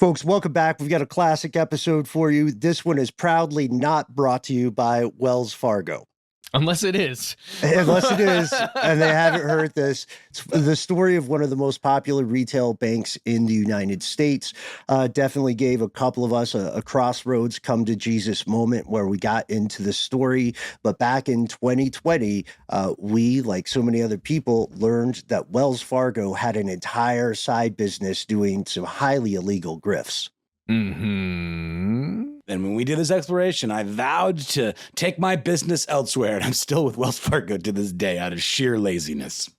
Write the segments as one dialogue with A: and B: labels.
A: Folks, welcome back. We've got a classic episode for you. This one is proudly not brought to you by Wells Fargo.
B: Unless it is.
A: Unless it is, and they haven't heard this. It's the story of one of the most popular retail banks in the United States. Definitely gave a couple of us a crossroads, come to Jesus moment where we got into the story. But back in 2020, we, like so many other people, learned that Wells Fargo had an entire side business doing some highly illegal grifts.
C: Mm-hmm. And when we did this exploration, I vowed to take my business elsewhere, and I'm still with Wells Fargo to this day out of sheer laziness.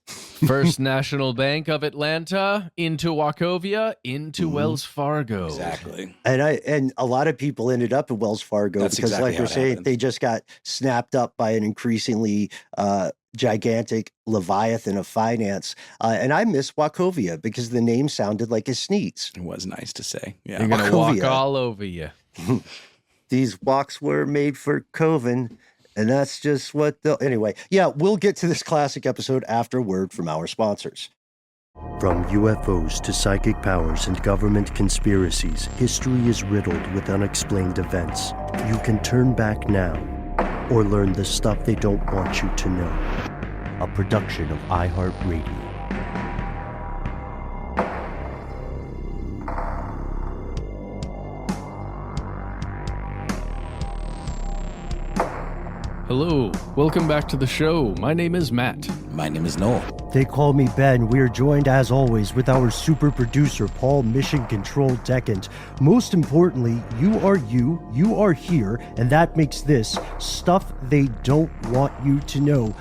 B: First National Bank of Atlanta, into Wachovia, into Wells Fargo.
C: Exactly.
A: And a lot of people ended up at Wells Fargo because,
C: exactly
A: like we're saying, they just got snapped up by an increasingly gigantic leviathan of finance. And I miss Wachovia because the name sounded like a sneeze.
C: It was nice to say. Yeah.
B: They're going to walk all over you.
A: These walks were made for Coven, and that's just what they'll... Anyway, yeah, we'll get to this classic episode after a word from our sponsors.
D: From UFOs to psychic powers and government conspiracies, history is riddled with unexplained events. You can turn back now or learn the stuff they don't want you to know. A production of iHeartRadio.
B: Hello, welcome back to the show. My name is Matt.
C: My name is Noel.
D: They call me Ben. We are joined, as always, with our super producer, Paul Mission Control Decant. Most importantly, you are here, and that makes this stuff they don't want you to know.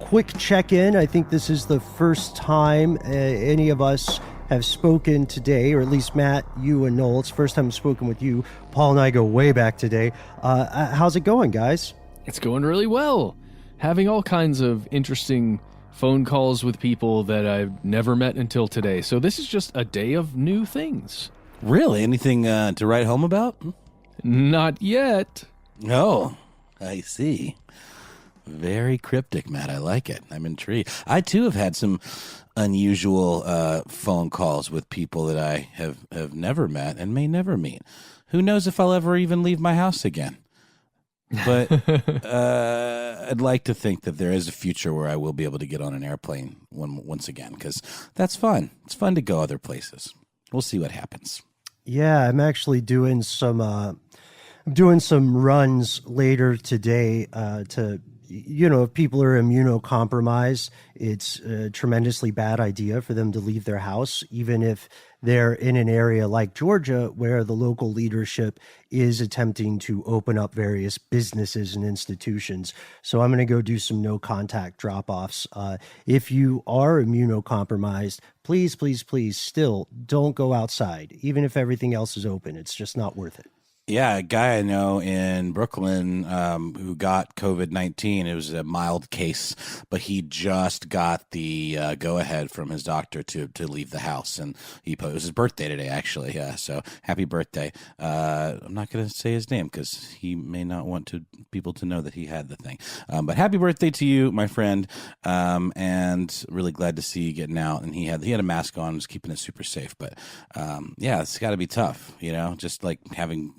D: Quick check-in. I think this is the first time any of us have spoken today, or at least Matt, you and Noel. It's the first time I've spoken with you. Paul and I go way back today. How's it going, guys?
B: It's going really well. Having all kinds of interesting phone calls with people that I've never met until today. So this is just a day of new things.
C: Really? Anything to write home about?
B: Not yet.
C: Oh, I see. Very cryptic, Matt. I like it. I'm intrigued. I, too, have had some unusual phone calls with people that I have never met and may never meet. Who knows if I'll ever even leave my house again? But I'd like to think that there is a future where I will be able to get on an airplane once again, because that's fun. It's fun to go other places. We'll see what happens.
D: Yeah, I'm actually doing some runs later today to, if people are immunocompromised, it's a tremendously bad idea for them to leave their house, even if they're in an area like Georgia where the local leadership is attempting to open up various businesses and institutions. So I'm going to go do some no contact drop-offs. If you are immunocompromised, please, please, please still don't go outside, even if everything else is open. It's just not worth it.
C: Yeah, a guy I know in Brooklyn who got COVID-19. It was a mild case, but he just got the go-ahead from his doctor to leave the house. And it was his birthday today, actually. So happy birthday. I'm not going to say his name because he may not want people to know that he had the thing. But happy birthday to you, my friend. And really glad to see you getting out. And he had a mask on, was keeping it super safe. But yeah, it's got to be tough, just like having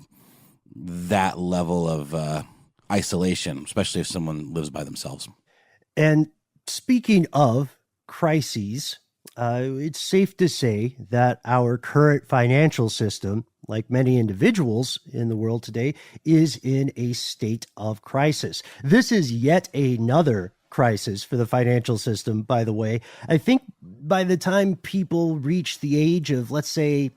C: that level of isolation, especially if someone lives by themselves.
D: And speaking of crises, it's safe to say that our current financial system, like many individuals in the world today, is in a state of crisis. This is yet another crisis for the financial system, by the way. I think by the time people reach the age of, let's say,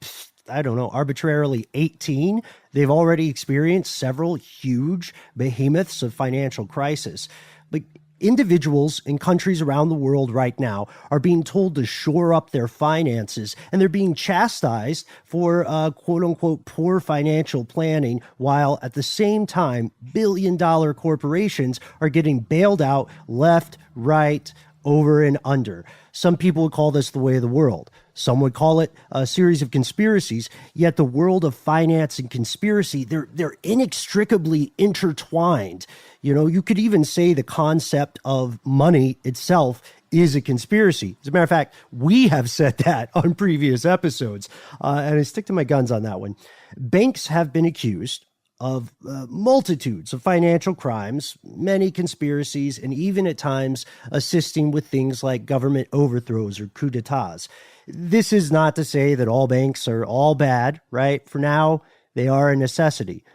D: arbitrarily 18, they've already experienced several huge behemoths of financial crisis. But individuals in countries around the world right now are being told to shore up their finances, and they're being chastised for quote unquote poor financial planning, while at the same time, billion-dollar corporations are getting bailed out left, right, over and under. Some people would call this the way of the world. Some would call it a series of conspiracies, yet the world of finance and conspiracy, they're inextricably intertwined. You could even say the concept of money itself is a conspiracy. As a matter of fact, we have said that on previous episodes, and I stick to my guns on that one. Banks have been accused of multitudes of financial crimes, many conspiracies, and even at times assisting with things like government overthrows or coups d'etats. This is not to say that all banks are all bad, right? For now, they are a necessity.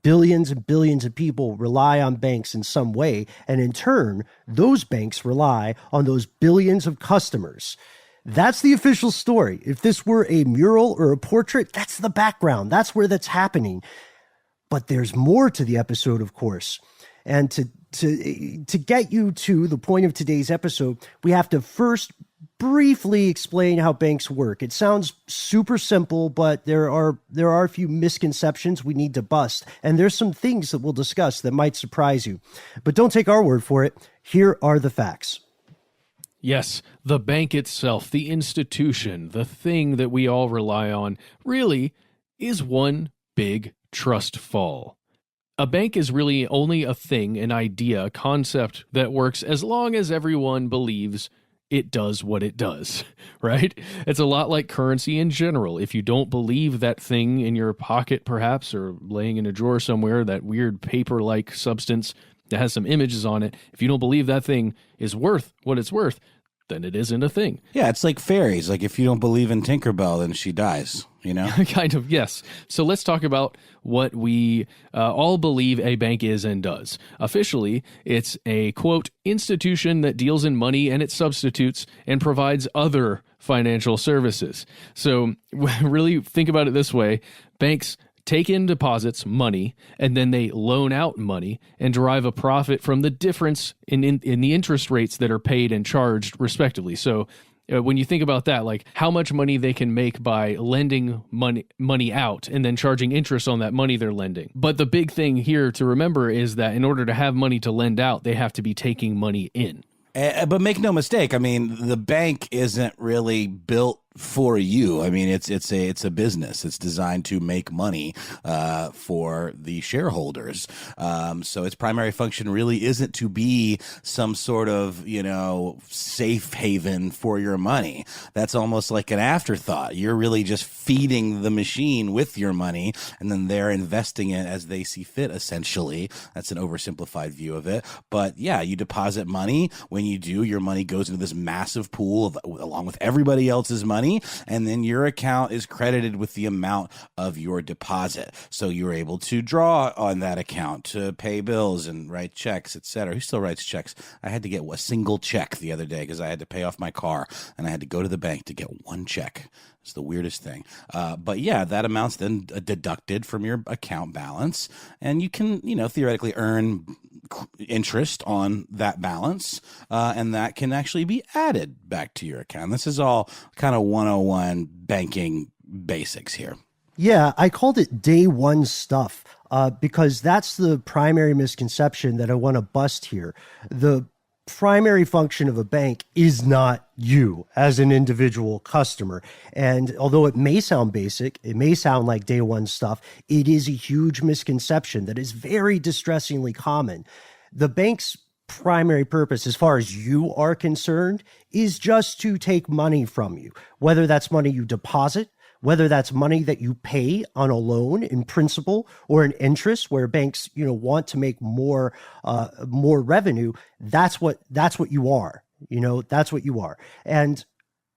D: Billions and billions of people rely on banks in some way, and in turn, those banks rely on those billions of customers. That's the official story. If this were a mural or a portrait, that's the background. That's where that's happening. But there's more to the episode, of course. And to get you to the point of today's episode, we have to first briefly explain how banks work. It sounds super simple, but there are a few misconceptions we need to bust. And there's some things that we'll discuss that might surprise you. But don't take our word for it. Here are the facts.
B: Yes, the bank itself, the institution, the thing that we all rely on, really is one big trust fall. A bank is really only a thing, an idea, a concept that works as long as everyone believes it does what it does, right? It's a lot like currency in general. If you don't believe that thing in your pocket, perhaps, or laying in a drawer somewhere, that weird paper-like substance that has some images on it, if you don't believe that thing is worth what it's worth, then it isn't a thing.
C: Yeah, it's like fairies. Like if you don't believe in Tinkerbell, then she dies, you know?
B: Kind of, yes. So let's talk about what we all believe a bank is and does. Officially, it's a, quote, institution that deals in money and its substitutes and provides other financial services. So really think about it this way. Banks take in deposits, money, and then they loan out money and derive a profit from the difference in the interest rates that are paid and charged respectively. So when you think about that, like how much money they can make by lending money out and then charging interest on that money they're lending. But the big thing here to remember is that in order to have money to lend out, they have to be taking money in.
C: But make no mistake, I mean, the bank isn't really built for you. I mean, it's a business. It's designed to make money for the shareholders. So its primary function really isn't to be some sort of, safe haven for your money. That's almost like an afterthought. You're really just feeding the machine with your money, and then they're investing it as they see fit, essentially. That's an oversimplified view of it. But yeah, you deposit money. When you do, your money goes into this massive pool along with everybody else's money. And then your account is credited with the amount of your deposit. So you're able to draw on that account to pay bills and write checks, etc. Who still writes checks? I had to get a single check the other day because I had to pay off my car and I had to go to the bank to get one check. It's the weirdest thing. But yeah, that amount's then deducted from your account balance, and you can, theoretically earn interest on that balance, and that can actually be added back to your account. This is all kind of 101 banking basics here.
D: Yeah, I called it day one stuff because that's the primary misconception that I want to bust here. The primary function of a bank is not you as an individual customer. And although it may sound basic, it may sound like day one stuff, it is a huge misconception that is very distressingly common. The bank's primary purpose, as far as you are concerned, is just to take money from you, whether that's money you deposit, whether that's money that you pay on a loan in principal or in interest, where banks, want to make more revenue. That's what you are. That's what you are. And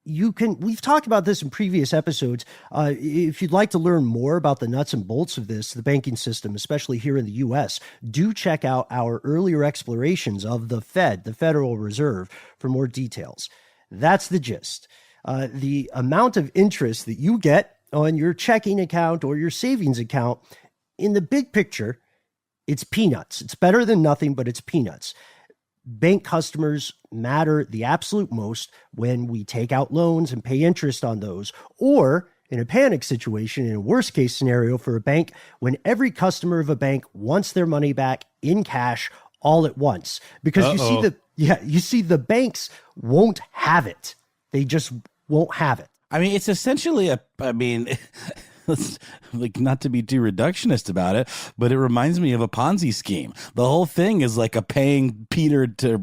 D: we've talked about this in previous episodes. If you'd like to learn more about the nuts and bolts of this, the banking system, especially here in the U.S., do check out our earlier explorations of the Fed, the Federal Reserve, for more details. That's the gist. The amount of interest that you get on your checking account or your savings account, in the big picture, it's peanuts. It's better than nothing, but it's peanuts. Bank customers matter the absolute most when we take out loans and pay interest on those, or in a panic situation, in a worst case scenario for a bank, when every customer of a bank wants their money back in cash all at once. Because you see the banks won't have it. They just won't have it.
C: I mean, it's essentially like, not to be too reductionist about it, but it reminds me of a Ponzi scheme. The whole thing is like a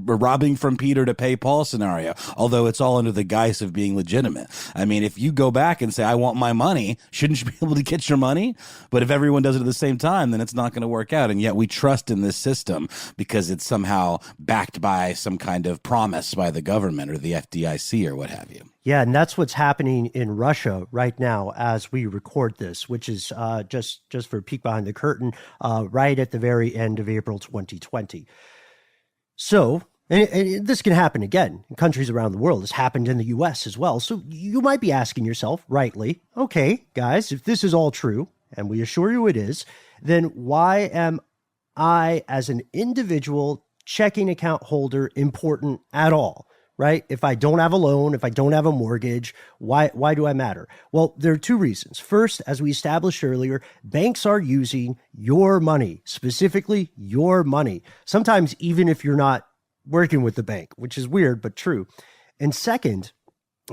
C: robbing from Peter to pay Paul scenario, although it's all under the guise of being legitimate. I mean, if you go back and say, I want my money, shouldn't you be able to get your money? But if everyone does it at the same time, then it's not going to work out. And yet we trust in this system because it's somehow backed by some kind of promise by the government or the FDIC or what have you.
D: Yeah, and that's what's happening in Russia right now as we record this, which is just for a peek behind the curtain, right at the very end of April 2020. So, and this can happen again in countries around the world. It's happened in the U.S. as well. So you might be asking yourself, rightly, okay, guys, if this is all true, and we assure you it is, then why am I, as an individual checking account holder, important at all? Right? If I don't have a loan, if I don't have a mortgage, why do I matter? Well, there are two reasons. First, as we established earlier, banks are using your money, specifically your money, sometimes even if you're not working with the bank, which is weird, but true. And second,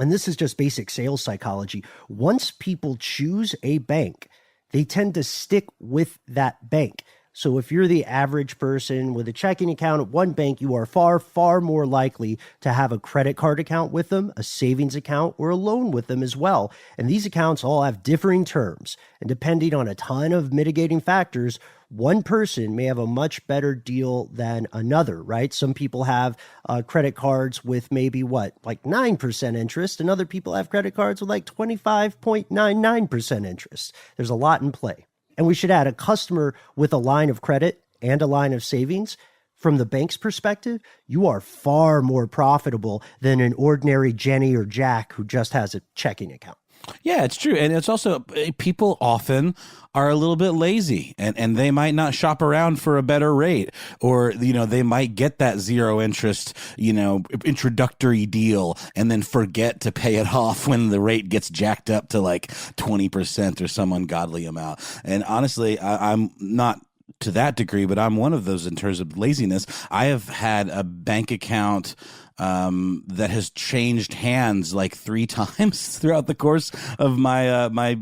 D: and this is just basic sales psychology, once people choose a bank, they tend to stick with that bank. So if you're the average person with a checking account at one bank, you are far, far more likely to have a credit card account with them, a savings account, or a loan with them as well. And these accounts all have differing terms. And depending on a ton of mitigating factors, one person may have a much better deal than another, right? Some people have credit cards with maybe like 9% interest, and other people have credit cards with like 25.99% interest. There's a lot in play. And we should add, a customer with a line of credit and a line of savings, from the bank's perspective, you are far more profitable than an ordinary Jenny or Jack who just has a checking account.
C: Yeah, it's true. And it's also, people often are a little bit lazy and they might not shop around for a better rate, or, they might get that zero interest, introductory deal and then forget to pay it off when the rate gets jacked up to like 20% or some ungodly amount. And honestly, I'm not to that degree, but I'm one of those in terms of laziness. I have had a bank account that has changed hands like 3 times throughout the course of my my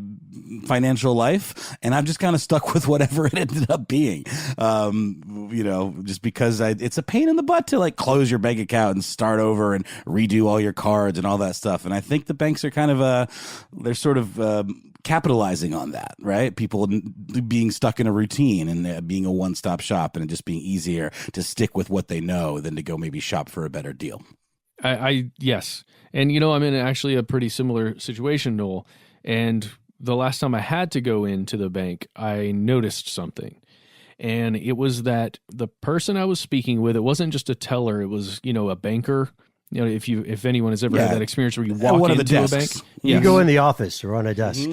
C: financial life, and I've just kind of stuck with whatever it ended up being. Just because it's a pain in the butt to like close your bank account and start over and redo all your cards and all that stuff. And I think the banks are kind of they're sort of capitalizing on that, right? People being stuck in a routine and being a one-stop shop, and it just being easier to stick with what they know than to go maybe shop for a better deal.
B: Yes. And, I'm in actually a pretty similar situation, Noel. And the last time I had to go into the bank, I noticed something. And it was that the person I was speaking with, it wasn't just a teller, it was, a banker. If anyone has ever had that experience where you walk into a bank.
D: You go in the office or on a desk,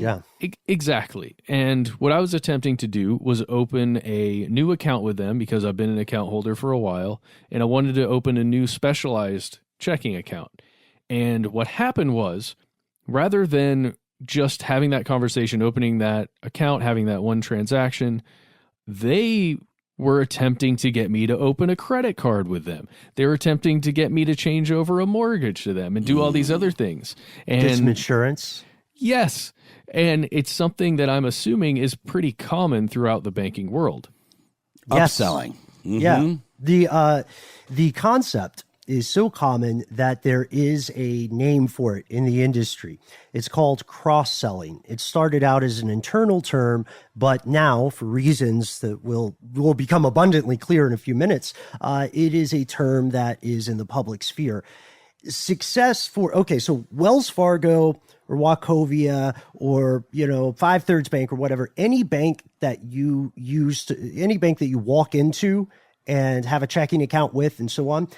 B: Exactly. And what I was attempting to do was open a new account with them because I've been an account holder for a while, and I wanted to open a new specialized checking account. And what happened was, rather than just having that conversation, opening that account, having that one transaction, they were attempting to get me to open a credit card with them. They were attempting to get me to change over a mortgage to them and do all these other things. And
D: get some insurance.
B: Yes. And it's something that I'm assuming is pretty common throughout the banking world.
D: Yes.
C: Upselling.
D: Yeah. The concept is so common that there is a name for it in the industry. It's called cross-selling. It started out as an internal term, but now, for reasons that will become abundantly clear in a few minutes, it is a term that is in the public sphere. So Wells Fargo or Wachovia or, 5/3 Bank or whatever, any bank that you walk into and have a checking account with and so on,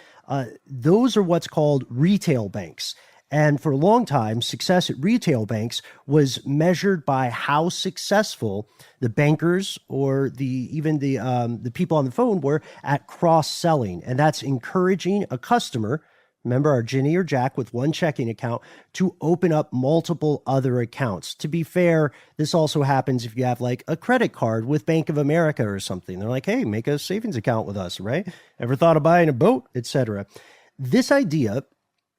D: those are what's called retail banks. And for a long time, success at retail banks was measured by how successful the bankers or the people on the phone were at cross-selling. And that's encouraging a customer, remember our Ginny or Jack with one checking account, to open up multiple other accounts. To be fair, this also happens if you have like a credit card with Bank of America or something. They're like, hey, make a savings account with us, right? Ever thought of buying a boat, etc. This idea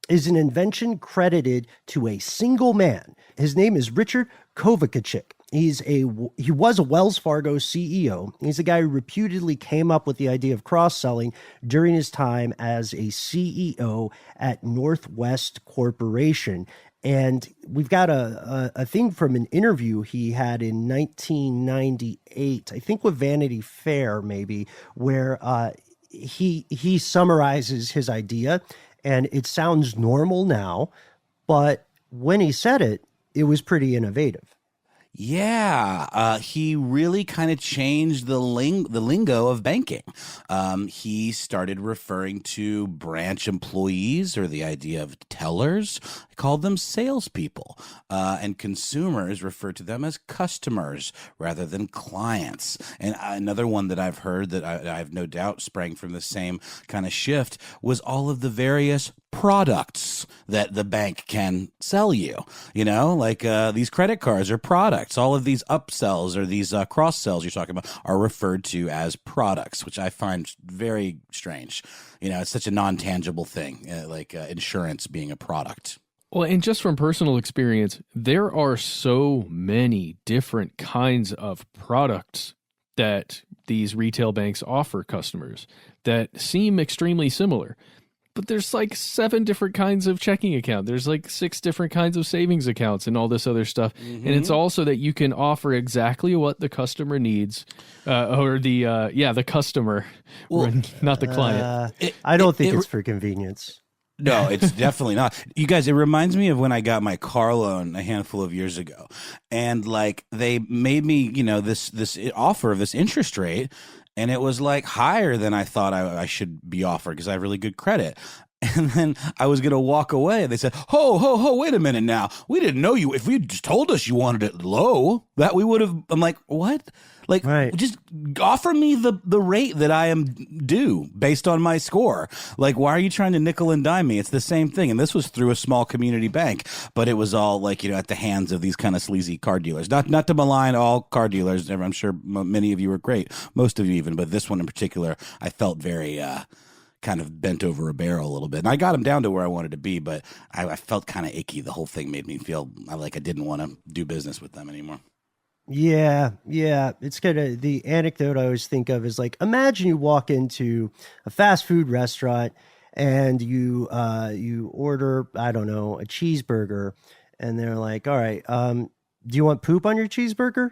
D: is an invention credited to a single man. His name is Richard Kovacic. He was a Wells Fargo CEO. He's the guy who reputedly came up with the idea of cross-selling during his time as a CEO at Northwest Corporation. And we've got a thing from an interview he had in 1998, I think with Vanity Fair maybe, where he summarizes his idea, and it sounds normal now, but when he said it, it was pretty innovative.
C: Yeah, he really kind of changed the lingo of banking. He started referring to branch employees, or the idea of tellers. He called them salespeople, and consumers referred to them as customers rather than clients. And another one that I've heard that I have no doubt sprang from the same kind of shift was all of the various products that the bank can sell you, like these credit cards are products. All of these upsells or these cross sells you're talking about are referred to as products, which I find very strange. It's such a non-tangible thing, like insurance being a product.
B: Well, and just from personal experience, there are so many different kinds of products that these retail banks offer customers that seem extremely similar. But there's like 7 different kinds of checking account. There's like 6 different kinds of savings accounts and all this other stuff. Mm-hmm. And it's also that you can offer exactly what the customer needs, or the customer, not the client.
D: I don't think it's for convenience.
C: No, it's definitely not. You guys, it reminds me of when I got my car loan a handful of years ago. And like they made me, this offer of this interest rate. And it was like higher than I thought I should be offered because I have really good credit. And then I was going to walk away. They said, ho, wait a minute now. We didn't know you. If you just told us you wanted it low, that we would have. I'm like, what? Like, right. Just offer me the rate that I am due based on my score. Like, why are you trying to nickel and dime me? It's the same thing. And this was through a small community bank, but it was all like, at the hands of these kind of sleazy car dealers. Not to malign all car dealers. I'm sure many of you are great, most of you even, but this one in particular, I felt very kind of bent over a barrel a little bit. And I got him down to where I wanted to be, but I felt kind of icky. The whole thing made me feel like I didn't want to do business with them anymore.
D: Yeah. It's the anecdote I always think of is like, imagine you walk into a fast food restaurant and you order, I don't know, a cheeseburger, and they're like, all right, do you want poop on your cheeseburger?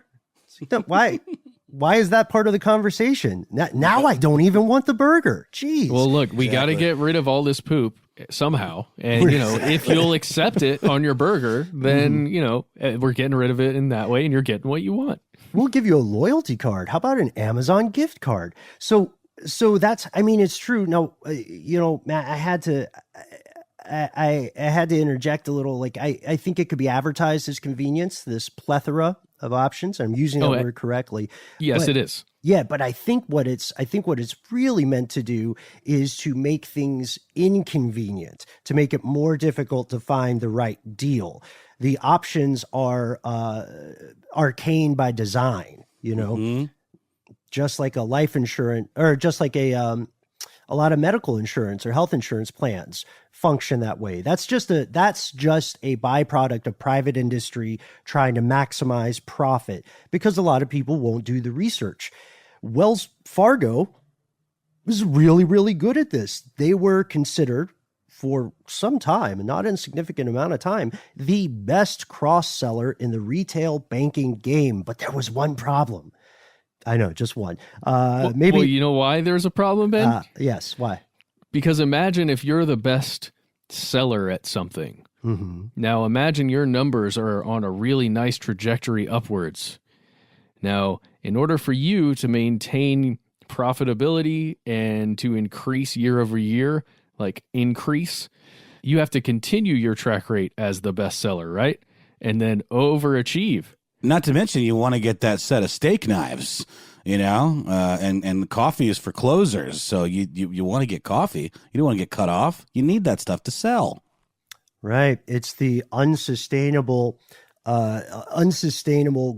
D: Why? Why is that part of the conversation? Now I don't even want the burger. Jeez.
B: Well, look, we got to get rid of all this poop somehow. And, if you'll accept it on your burger, then, we're getting rid of it in that way and you're getting what you want.
D: We'll give you a loyalty card. How about an Amazon gift card? So that's, it's true. Now, Matt, I had to interject a little. Like, I think it could be advertised as convenience, this plethora of options. I'm using that word correctly.
B: Yes, it is.
D: Yeah, but I think what it's really meant to do is to make things inconvenient, to make it more difficult to find the right deal. The options are arcane by design, mm-hmm. Just like a life insurance, or just like a lot of medical insurance or health insurance plans function that way. That's just a byproduct of private industry trying to maximize profit because a lot of people won't do the research. Wells Fargo was really, really good at this. They were considered for some time, a not insignificant amount of time, the best cross-seller in the retail banking game. But there was one problem. I know, just one. Maybe.
B: Well, you know why there's a problem, Ben?
D: Yes, why?
B: Because imagine if you're the best seller at something.
D: Mm-hmm.
B: Now imagine your numbers are on a really nice trajectory upwards. Now, in order for you to maintain profitability and to increase year over year, you have to continue your track rate as the best seller, right? And then overachieve.
C: Not to mention, you want to get that set of steak knives, and coffee is for closers. So you want to get coffee. You don't want to get cut off. You need that stuff to sell.
D: Right. It's the unsustainable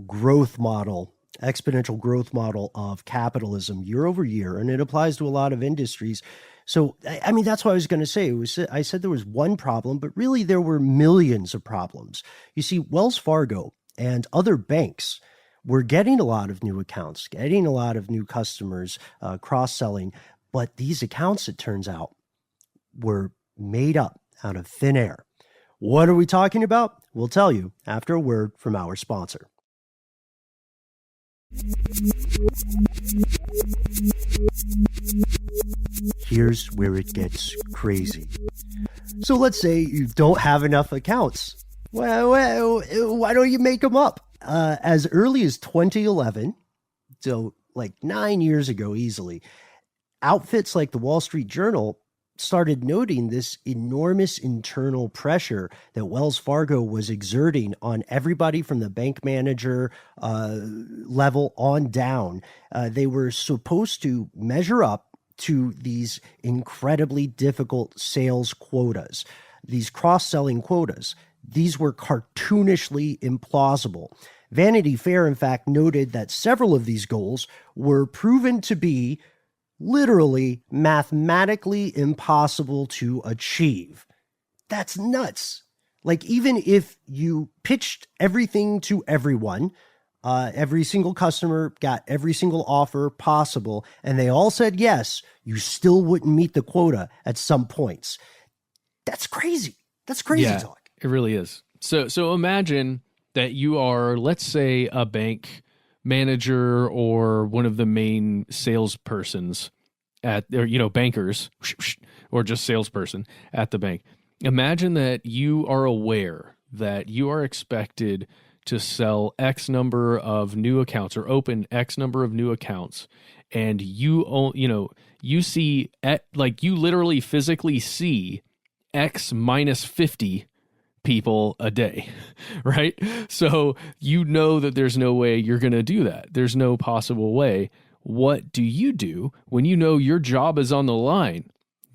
D: growth model, exponential growth model of capitalism year over year. And it applies to a lot of industries. So, that's what I was going to say. I said there was one problem, but really there were millions of problems. You see, Wells Fargo and other banks were getting a lot of new accounts, getting a lot of new customers, cross-selling. But these accounts, it turns out, were made up out of thin air. What are we talking about? We'll tell you after a word from our sponsor. Here's where it gets crazy. So let's say you don't have enough accounts. Well, why don't you make them up? As early as 2011, so like 9 years ago easily, outfits like the Wall Street Journal started noting this enormous internal pressure that Wells Fargo was exerting on everybody from the bank manager level on down. They were supposed to measure up to these incredibly difficult sales quotas, these cross-selling quotas. These were cartoonishly implausible. Vanity Fair, in fact, noted that several of these goals were proven to be literally mathematically impossible to achieve. That's nuts. Like, even if you pitched everything to everyone, every single customer got every single offer possible, and they all said yes, you still wouldn't meet the quota at some points. That's crazy. That's crazy talk.
B: It really is. So imagine that you are, let's say, a bank manager or one of the main salespersons at, or, bankers, or just salesperson at the bank. Imagine that you are aware that you are expected to sell X number of new accounts or open X number of new accounts, and you see, you literally physically see X minus 50 people a day, right? So you know that there's no way you're going to do that. There's no possible way. What do you do when you know your job is on the line?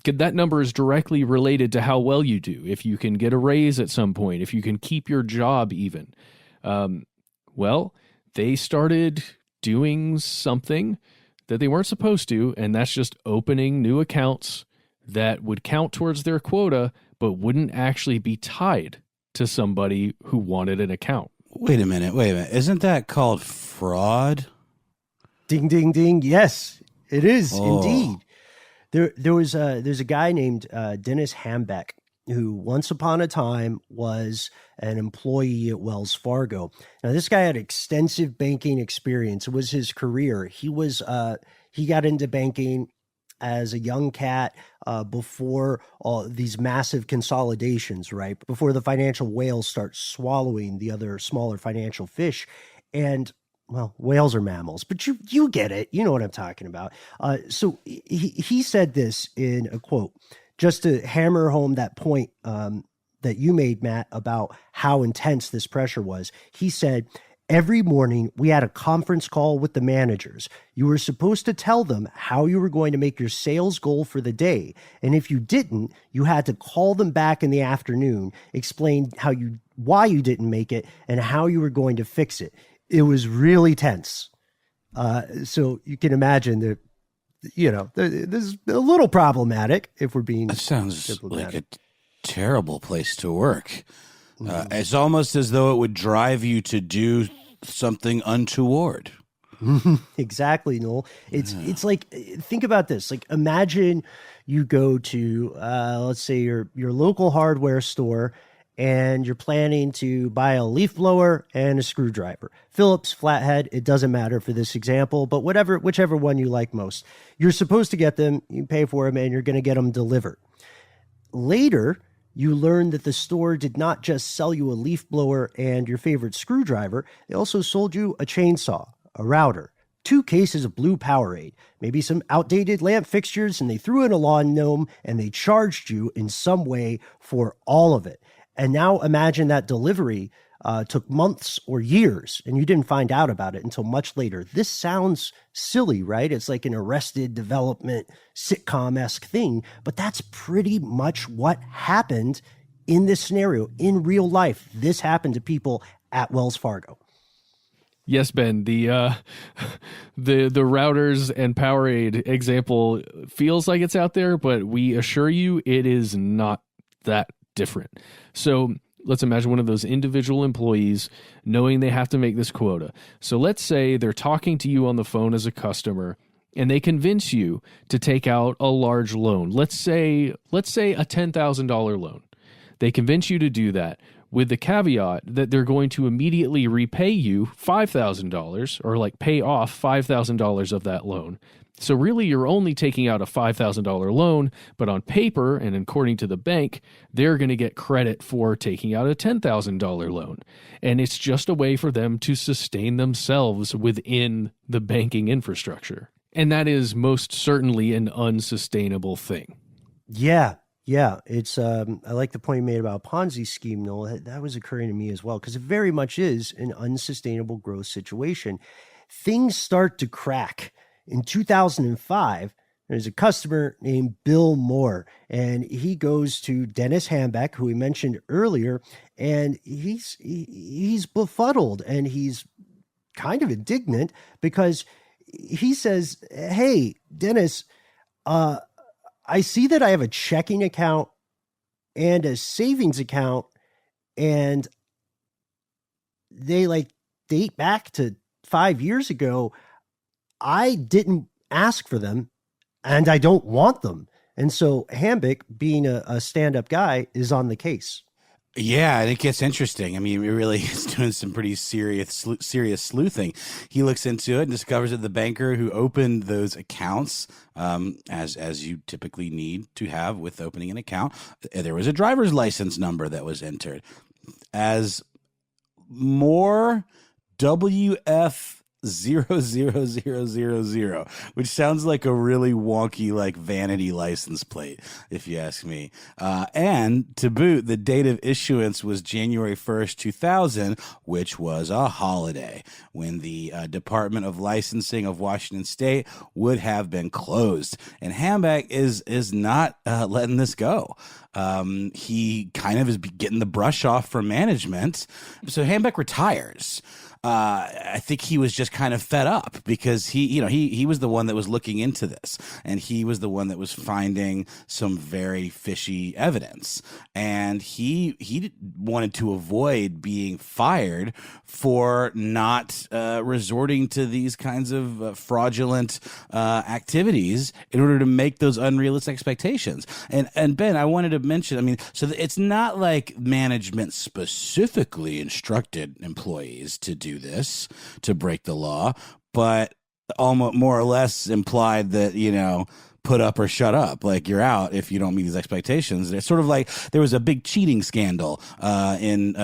B: That number is directly related to how well you do. If you can get a raise at some point, if you can keep your job even. Well, they started doing something that they weren't supposed to, and that's just opening new accounts that would count towards their quota, but wouldn't actually be tied to somebody who wanted an account.
C: Wait a minute. Isn't that called fraud?
D: Ding, ding, ding. Yes, it is indeed. There's a guy named Dennis Hambeck who once upon a time was an employee at Wells Fargo. Now, this guy had extensive banking experience. It was his career. He got into banking as a young cat before all these massive consolidations, right? Before the financial whales start swallowing the other smaller financial fish. And well, whales are mammals, but you get it. You know what I'm talking about. So he said this in a quote, just to hammer home that point that you made, Matt, about how intense this pressure was. He said, every morning we had a conference call with the managers. You were supposed to tell them how you were going to make your sales goal for the day. And if you didn't, you had to call them back in the afternoon, explain why you didn't make it and how you were going to fix it. It was really tense. So you can imagine that, this is a little problematic if we're being.
C: That sounds like a terrible place to work. It's almost as though it would drive you to do something untoward.
D: Exactly, Noel. It's like, think about this. Like, imagine you go to, let's say your local hardware store, and you're planning to buy a leaf blower and a screwdriver. Phillips, flathead, it doesn't matter for this example, but whichever one you like most. You're supposed to get them, you pay for them, and you're going to get them delivered. Later, you learn that the store did not just sell you a leaf blower and your favorite screwdriver, they also sold you a chainsaw, a router, 2 cases of blue Powerade, maybe some outdated lamp fixtures, and they threw in a lawn gnome, and they charged you in some way for all of it. And now imagine that delivery took months or years, and you didn't find out about it until much later. This sounds silly, right? It's like an Arrested Development sitcom-esque thing, but that's pretty much what happened in this scenario. In real life, this happened to people at Wells Fargo.
B: Yes, Ben, the routers and Powerade example feels like it's out there, but we assure you it is not that different. So let's imagine one of those individual employees knowing they have to make this quota. So let's say they're talking to you on the phone as a customer and they convince you to take out a large loan. Let's say a $10,000 loan. They convince you to do that with the caveat that they're going to immediately repay you $5,000 or like pay off $5,000 of that loan. So really, you're only taking out a $5,000 loan, but on paper and according to the bank, they're going to get credit for taking out a $10,000 loan. And it's just a way for them to sustain themselves within the banking infrastructure. And that is most certainly an unsustainable thing.
D: Yeah. Yeah. It's, I like the point you made about Ponzi scheme, Noel. That was occurring to me as well, because it very much is an unsustainable growth situation. Things start to crack. In 2005, there's a customer named Bill Moore, and he goes to Dennis Hambeck, who we mentioned earlier, and he's befuddled and he's kind of indignant because he says, "Hey, Dennis, I see that I have a checking account and a savings account, and they like date back to 5 years ago. I didn't ask for them and I don't want them." And so Hambeck, being a stand-up guy, is on the case.
C: Yeah, and it gets interesting. I mean, it really is doing some pretty serious sleuthing. He looks into it and discovers that the banker who opened those accounts, as you typically need to have with opening an account, there was a driver's license number that was entered as more WF 00000, which sounds like a really wonky, like vanity license plate, if you ask me. And to boot, the date of issuance was January 1st, 2000, which was a holiday when the Department of Licensing of Washington State would have been closed. And Hambeck is not letting this go. He kind of is getting the brush off from management. So Hambeck retires. I think he was just kind of fed up because he was the one that was looking into this, and he was the one that was finding some very fishy evidence, and he wanted to avoid being fired for not resorting to these kinds of fraudulent activities in order to make those unrealistic expectations. And Ben, I wanted to mention, I mean, so it's not like management specifically instructed employees to do this, to break the law, but almost more or less implied that, put up or shut up, like you're out if you don't meet these expectations. It's sort of like there was a big cheating scandal in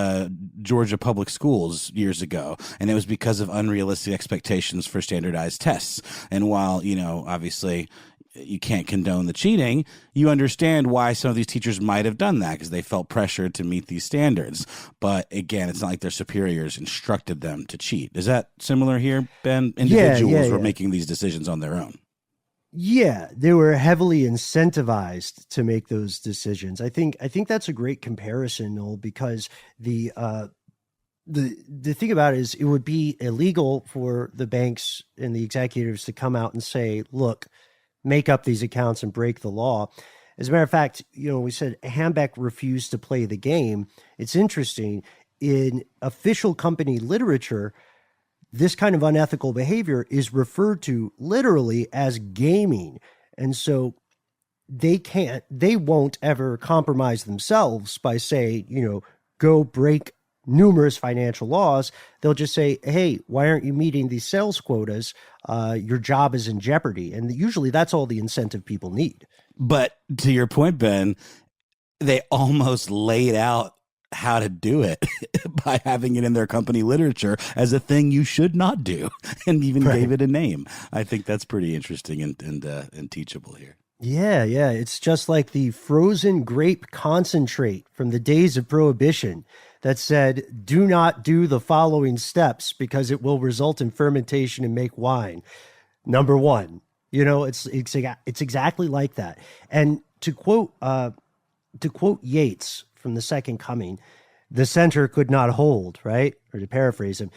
C: Georgia public schools years ago, and it was because of unrealistic expectations for standardized tests. And while, obviously you can't condone the cheating, you understand why some of these teachers might have done that, because they felt pressured to meet these standards. But again, it's not like their superiors instructed them to cheat. Is that similar here, Ben? Individuals were making these decisions on their own.
D: Yeah, they were heavily incentivized to make those decisions. I think that's a great comparison, Noel, because the thing about it is it would be illegal for the banks and the executives to come out and say, look, make up these accounts and break the law. As a matter of fact, we said Hambeck refused to play the game. It's interesting. In official company literature, this kind of unethical behavior is referred to literally as gaming. And so they won't ever compromise themselves by saying, go break numerous financial laws. They'll just say, hey, why aren't you meeting these sales quotas? Your job is in jeopardy. And usually that's all the incentive people need.
C: But to your point, Ben, they almost laid out how to do it by having it in their company literature as a thing you should not do, and even gave it a name. I think that's pretty interesting and teachable here.
D: Yeah. It's just like the frozen grape concentrate from the days of Prohibition that said, do not do the following steps because it will result in fermentation and make wine. Number one, it's exactly like that. And to quote Yeats from The Second Coming, the center could not hold, right? Or to paraphrase him,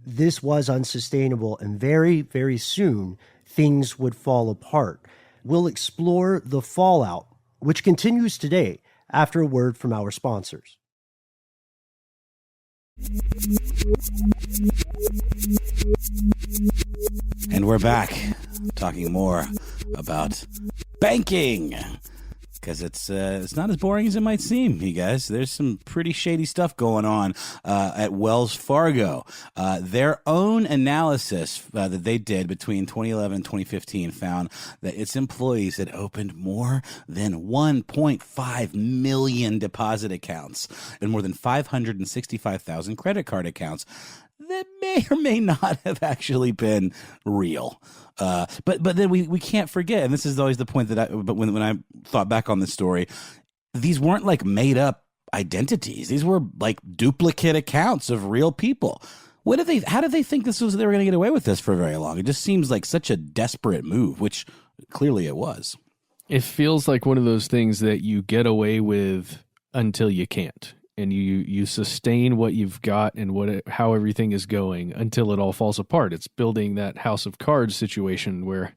D: this was unsustainable, and very, very soon things would fall apart. We'll explore the fallout, which continues today, after a word from our sponsors.
C: And we're back talking more about banking, because it's not as boring as it might seem, you guys. There's some pretty shady stuff going on at Wells Fargo. Their own analysis that they did between 2011 and 2015 found that its employees had opened more than 1.5 million deposit accounts and more than 565,000 credit card accounts that may or may not have actually been real. But then we can't forget, and this is always the point but when I thought back on this story, these weren't like made up identities. These were like duplicate accounts of real people. How did they think they were going to get away with this for very long? It just seems like such a desperate move, which clearly it was.
B: It feels like one of those things that you get away with until you can't. And you sustain what you've got and how everything is going until it all falls apart. It's building that house of cards situation where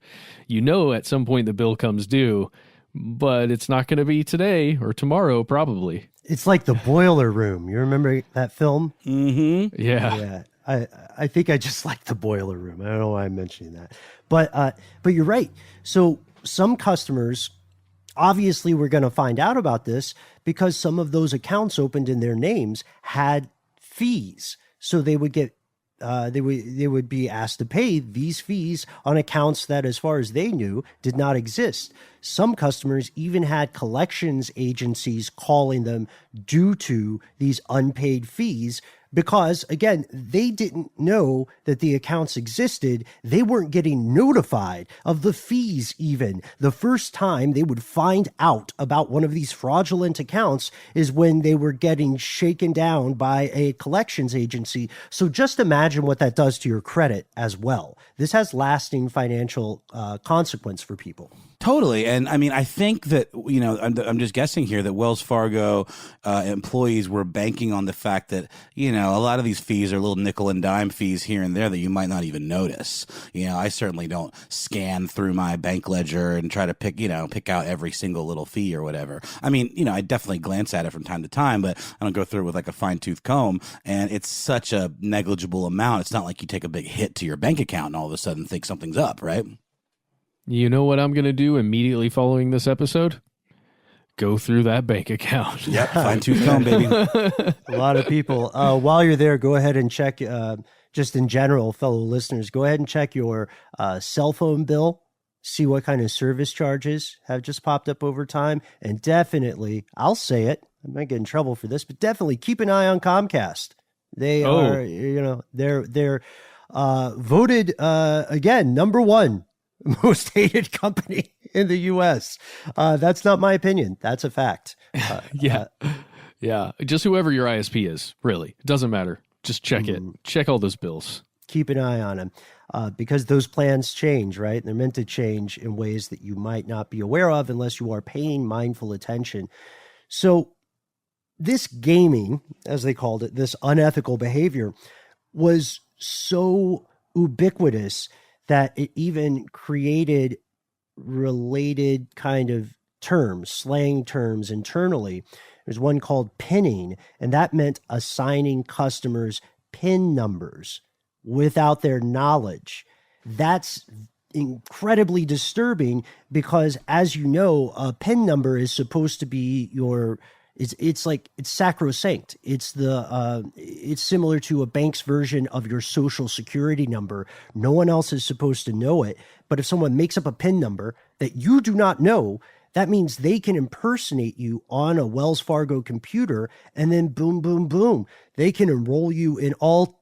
B: at some point the bill comes due, but it's not going to be today or tomorrow probably.
D: It's like The Boiler Room. You remember that film?
B: Mm-hmm. Yeah.
D: I think I just like The Boiler Room. I don't know why I'm mentioning that. But you're right. So some customers, obviously, we're going to find out about this because some of those accounts opened in their names had fees. So they would get, they would be asked to pay these fees on accounts that, as far as they knew, did not exist. Some customers even had collections agencies calling them due to these unpaid fees. Because, again, they didn't know that the accounts existed. They weren't getting notified of the fees even. The first time they would find out about one of these fraudulent accounts is when they were getting shaken down by a collections agency. So just imagine what that does to your credit as well. This has lasting financial consequence for people.
C: Totally. And I mean, I think that, I'm just guessing here that Wells Fargo employees were banking on the fact that, a lot of these fees are little nickel and dime fees here and there that you might not even notice. I certainly don't scan through my bank ledger and try to pick out every single little fee or whatever. I mean, I definitely glance at it from time to time, but I don't go through it with like a fine tooth comb. And it's such a negligible amount. It's not like you take a big hit to your bank account and all of a sudden think something's up, right?
B: You know what I'm going to do immediately following this episode? Go through that bank account.
C: Yep, fine tooth comb, baby.
D: A lot of people. While you're there, go ahead and check, just in general, fellow listeners, go ahead and check your cell phone bill, see what kind of service charges have just popped up over time. And definitely, I'll say it, I might get in trouble for this, but definitely keep an eye on Comcast. They are, they're voted, again, number one most hated company in the U.S. That's not my opinion. That's a fact.
B: Yeah. Just whoever your ISP is, really. It doesn't matter. Just check it. Check all those bills.
D: Keep an eye on them because those plans change, right? They're meant to change in ways that you might not be aware of unless you are paying mindful attention. So this gaming, as they called it, this unethical behavior was so ubiquitous that it even created related kind of terms, slang terms internally. There's one called pinning, and that meant assigning customers PIN numbers without their knowledge. That's incredibly disturbing because, as you know, a PIN number is supposed to be it's sacrosanct. It's similar to a bank's version of your social security number. No one else is supposed to know it. But if someone makes up a PIN number that you do not know, that means they can impersonate you on a Wells Fargo computer, and then boom, boom, boom, they can enroll you in all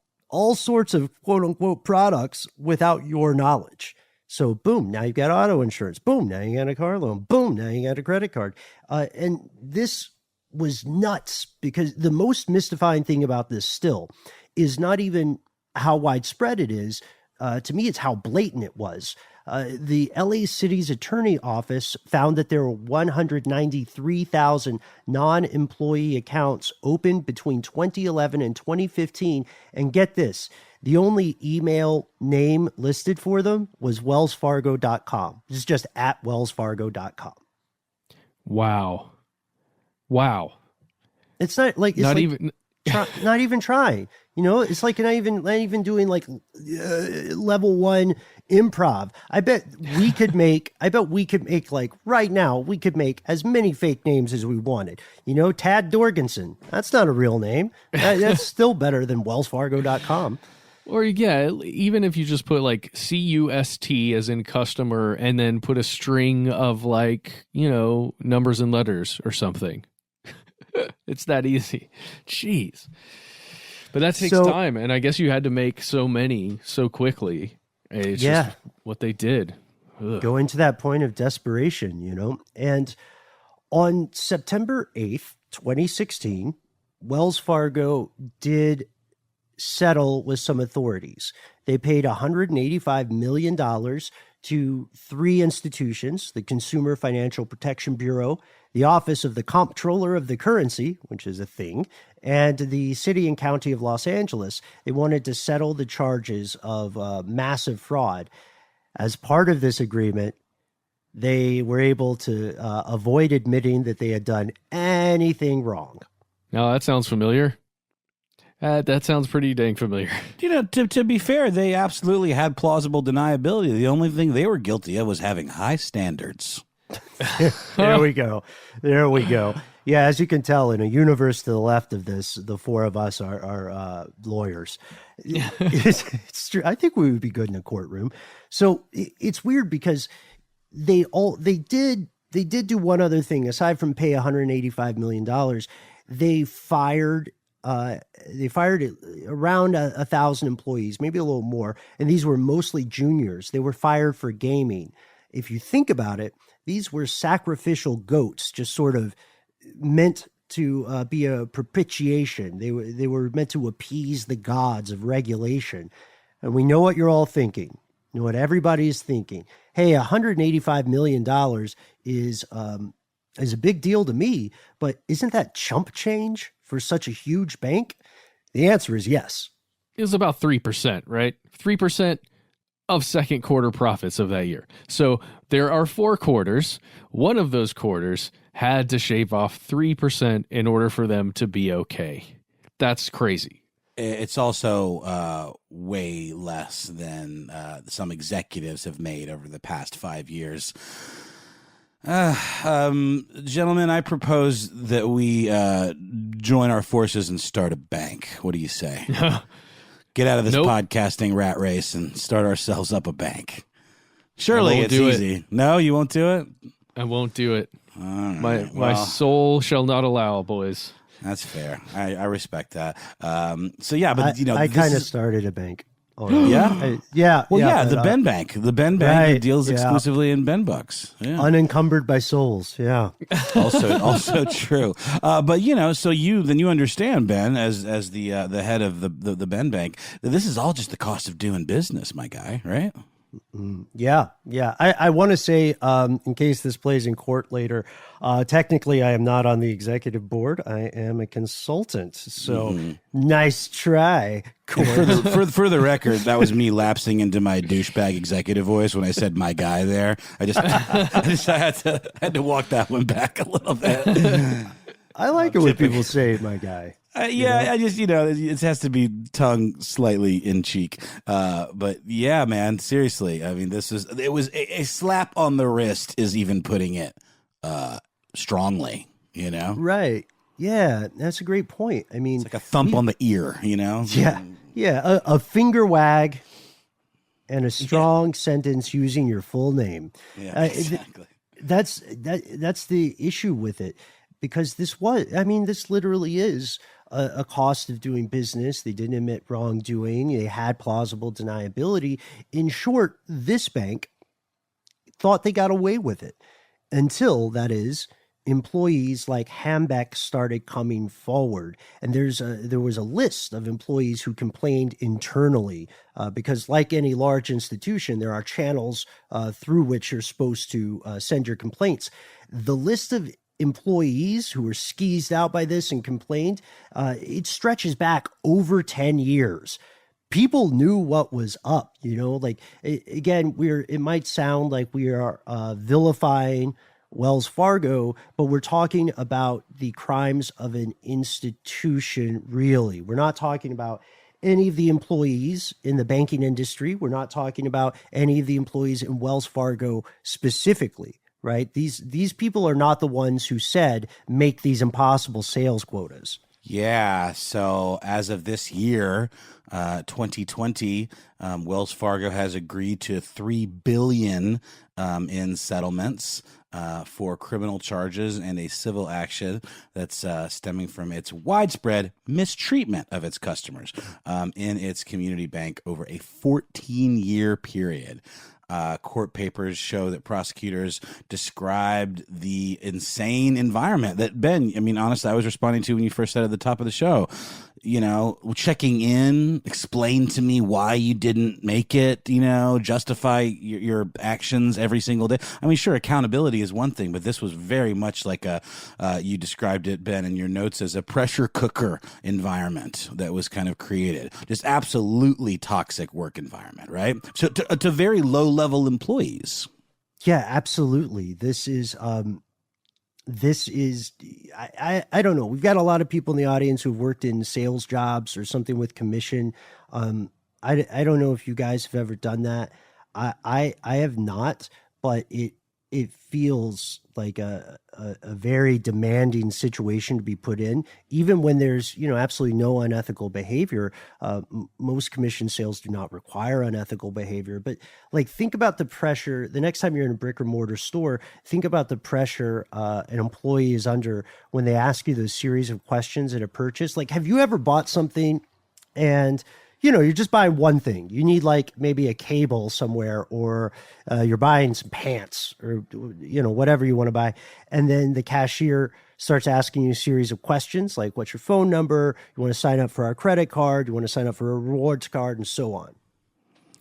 D: sorts of quote unquote products without your knowledge. So boom, now you've got auto insurance. Boom, now you got a car loan. Boom, now you got a credit card. And this was nuts because the most mystifying thing about this still is not even how widespread it is. To me, it's how blatant it was. The LA City's attorney office found that there were 193,000 non-employee accounts opened between 2011 and 2015. And get this, the only email name listed for them was wellsfargo.com. It's just at wellsfargo.com.
B: Wow.
D: It's not like...
B: It's not even...
D: not even trying. It's like not even doing like level 1 improv. I bet we could make like right now, we could make as many fake names as we wanted. Tad Dorganson. That's not a real name. That's still better than wellsfargo.com.
B: Or yeah, even if you just put like CUST as in customer and then put a string of like, numbers and letters or something. It's that easy. Jeez. But that takes time, and I guess you had to make so many so quickly. It's just what they did. Ugh.
D: Going to that point of desperation, And on September 8th, 2016, Wells Fargo did settle with some authorities. They paid $185 million to 3 institutions: the Consumer Financial Protection Bureau, the Office of the Comptroller of the Currency, which is a thing, and the City and County of Los Angeles. They wanted to settle the charges of massive fraud. As part of this agreement, they were able to avoid admitting that they had done anything wrong.
B: Now, that sounds familiar. That sounds pretty dang familiar.
C: To be fair, they absolutely had plausible deniability. The only thing they were guilty of was having high standards.
D: There we go. Yeah, as you can tell, in a universe to the left of this, the 4 of us are lawyers. It's true. I think we would be good in a courtroom. So it's weird because they did do one other thing aside from pay $185 million. They fired around 1,000 employees, maybe a little more, and these were mostly juniors. They were fired for gaming. If you think about it, these were sacrificial goats, just sort of meant to be a propitiation. They were meant to appease the gods of regulation. And we know what you're all thinking. You know what everybody is thinking. Hey, $185 million is a big deal to me, but isn't that chump change for such a huge bank? The answer is yes.
B: It was about 3%, right? 3% of second quarter profits of that year. So there are 4 quarters. One of those quarters had to shave off 3% in order for them to be okay. That's crazy.
C: It's also way less than some executives have made over the past 5 years. Gentlemen, I propose that we join our forces and start a bank. What do you say? Get out of this podcasting rat race and start ourselves up a bank. Surely it's easy. No, you won't do it?
B: I won't do it.
C: Right,
B: my soul shall not allow, boys.
C: That's fair. I respect that. So yeah, but
D: I kind of started a bank.
C: Oh, yeah? The Ben Bank. The Ben Bank deals exclusively in Ben bucks. Yeah.
D: Unencumbered by souls. Yeah.
C: also true. But so you understand, Ben, as the head of the Ben Bank, that this is all just the cost of doing business, my guy, right?
D: Yeah. I want to say, in case this plays in court later, technically I am not on the executive board. I am a consultant. So nice try.
C: For the record, that was me lapsing into my douchebag executive voice when I said "my guy" there. I had to walk that one back a little bit.
D: I like it when people say "my guy."
C: I just it has to be tongue slightly in cheek. But yeah, man, seriously, I mean, it was a slap on the wrist is even putting it strongly.
D: Right. Yeah, that's a great point. I mean,
C: it's like a thump on the ear.
D: Yeah, a finger wag and a strong sentence using your full name.
C: Yeah, exactly.
D: That's the issue with it, because this literally is a cost of doing business. They didn't admit wrongdoing. They had plausible deniability. In short, this bank thought they got away with it until, that is, employees like Hambeck started coming forward. And there was a list of employees who complained internally, because like any large institution, there are channels through which you're supposed to send your complaints. The list of employees who were skeezed out by this and complained, it stretches back over 10 years. People knew what was up, again, it might sound like we are vilifying Wells Fargo, but we're talking about the crimes of an institution, really. We're not talking about any of the employees in the banking industry. We're not talking about any of the employees in Wells Fargo specifically, right? These people are not the ones who said, make these impossible sales quotas.
C: Yeah. So as of this year, 2020, Wells Fargo has agreed to $3 billion in settlements for criminal charges and a civil action that's stemming from its widespread mistreatment of its customers in its community bank over a 14-year period. Court papers show that prosecutors described the insane environment that, Ben, I mean, honestly, I was responding to when you first said at the top of the show, you know, checking in, explain to me why you didn't make it, you know, justify your actions every single day. I mean, sure, accountability is one thing, but this was very much like you described it, Ben, in your notes as a pressure cooker environment that was kind of created. Just absolutely toxic work environment, right? So to very low level employees.
D: Yeah, absolutely. This is I don't know. We've got a lot of people in the audience who've worked in sales jobs or something with commission. I don't know if you guys have ever done that. I have not, but it feels like a very demanding situation to be put in, even when there's, you know, absolutely no unethical behavior. Most commission sales do not require unethical behavior, but like, think about the pressure. The next time you're in a brick or mortar store, think about the pressure an employee is under when they ask you those series of questions at a purchase. Like, have you ever bought something and, you know, you're just buying one thing. You need like maybe a cable somewhere, or you're buying some pants, or, you know, whatever you want to buy. And then the cashier starts asking you a series of questions like, what's your phone number? You want to sign up for our credit card? You want to sign up for a rewards card, and so on.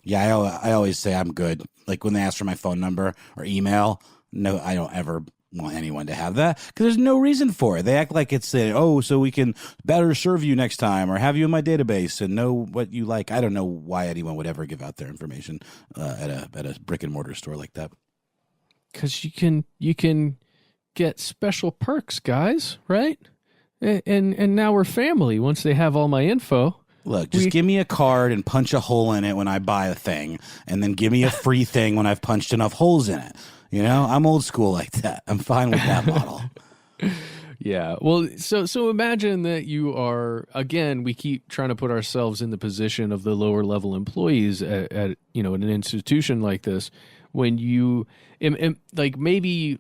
C: Yeah, I always say I'm good. Like when they ask for my phone number or email, no, I don't ever want anyone to have that because there's no reason for it. They act like it's so we can better serve you next time or have you in my database and know what you like. I don't know why anyone would ever give out their information at a brick and mortar store like that.
B: Because you can get special perks, guys, right? And now we're family once they have all my info.
C: Look, just give me a card and punch a hole in it when I buy a thing, and then give me a free thing when I've punched enough holes in it. You know, I'm old school like that. I'm fine with that model.
B: Yeah. Well, so imagine that you are, again, we keep trying to put ourselves in the position of the lower level employees at you know, in an institution like this, when you, like maybe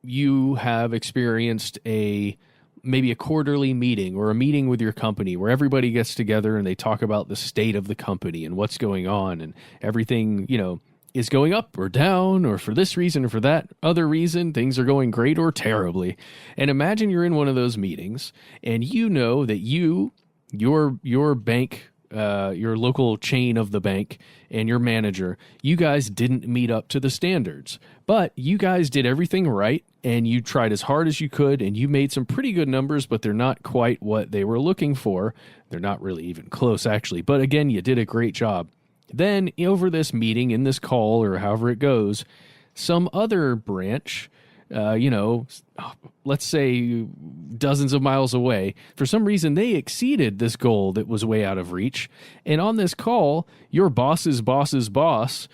B: you have experienced maybe a quarterly meeting or a meeting with your company where everybody gets together and they talk about the state of the company and what's going on, and everything, you know, is going up or down, or for this reason or for that other reason, things are going great or terribly. And imagine you're in one of those meetings and you know that your bank, your local chain of the bank, and your manager, you guys didn't meet up to the standards, but you guys did everything right and you tried as hard as you could and you made some pretty good numbers, but they're not quite what they were looking for. They're not really even close, actually. But again, you did a great job. Then over this meeting, in this call, or however it goes, some other branch, you know, let's say dozens of miles away, for some reason they exceeded this goal that was way out of reach. And on this call, your boss's boss's boss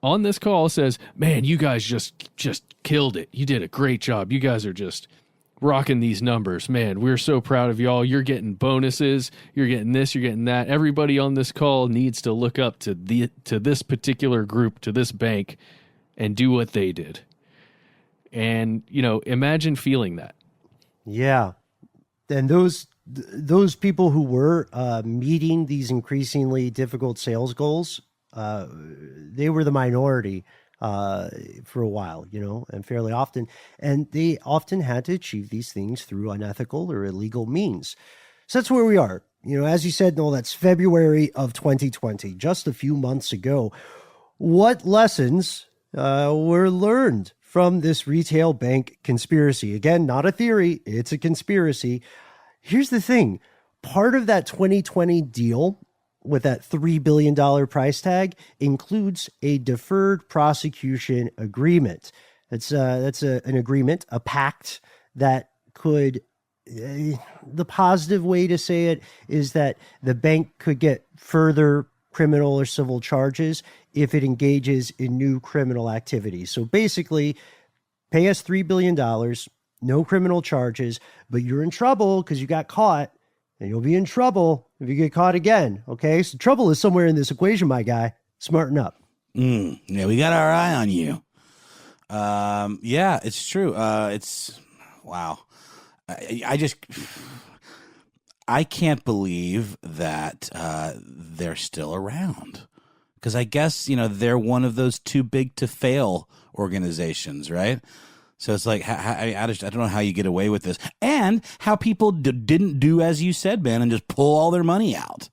B: on this call says, man, you guys just killed it. You did a great job. You guys are just rocking these numbers, man. We're so proud of y'all. You're getting bonuses. You're getting this. You're getting that. Everybody on this call needs to look up to this particular group, to this bank, and do what they did. And, you know, imagine feeling that.
D: Yeah. And those people who were meeting these increasingly difficult sales goals, they were the minority for a while, you know, and fairly often. And they often had to achieve these things through unethical or illegal means. So that's where we are. You know, as you said, Noel, that's February of 2020, just a few months ago. What lessons were learned from this retail bank conspiracy? Again, not a theory, it's a conspiracy. Here's the thing. Part of that 2020 deal with that $3 billion price tag includes a deferred prosecution agreement. That's an agreement, a pact that could. The positive way to say it is that the bank could get further criminal or civil charges if it engages in new criminal activity. So basically, pay us $3 billion, no criminal charges, but you're in trouble because you got caught, and you'll be in trouble if you get caught again. Okay, so trouble is somewhere in this equation, my guy. Smarten up.
C: Yeah, we got our eye on you. Yeah, it's true. It's wow. I can't believe that they're still around, because I guess, they're one of those too big to fail organizations, right? So it's like, I don't know how you get away with this, and how people didn't do as you said, Ben, and just pull all their money out.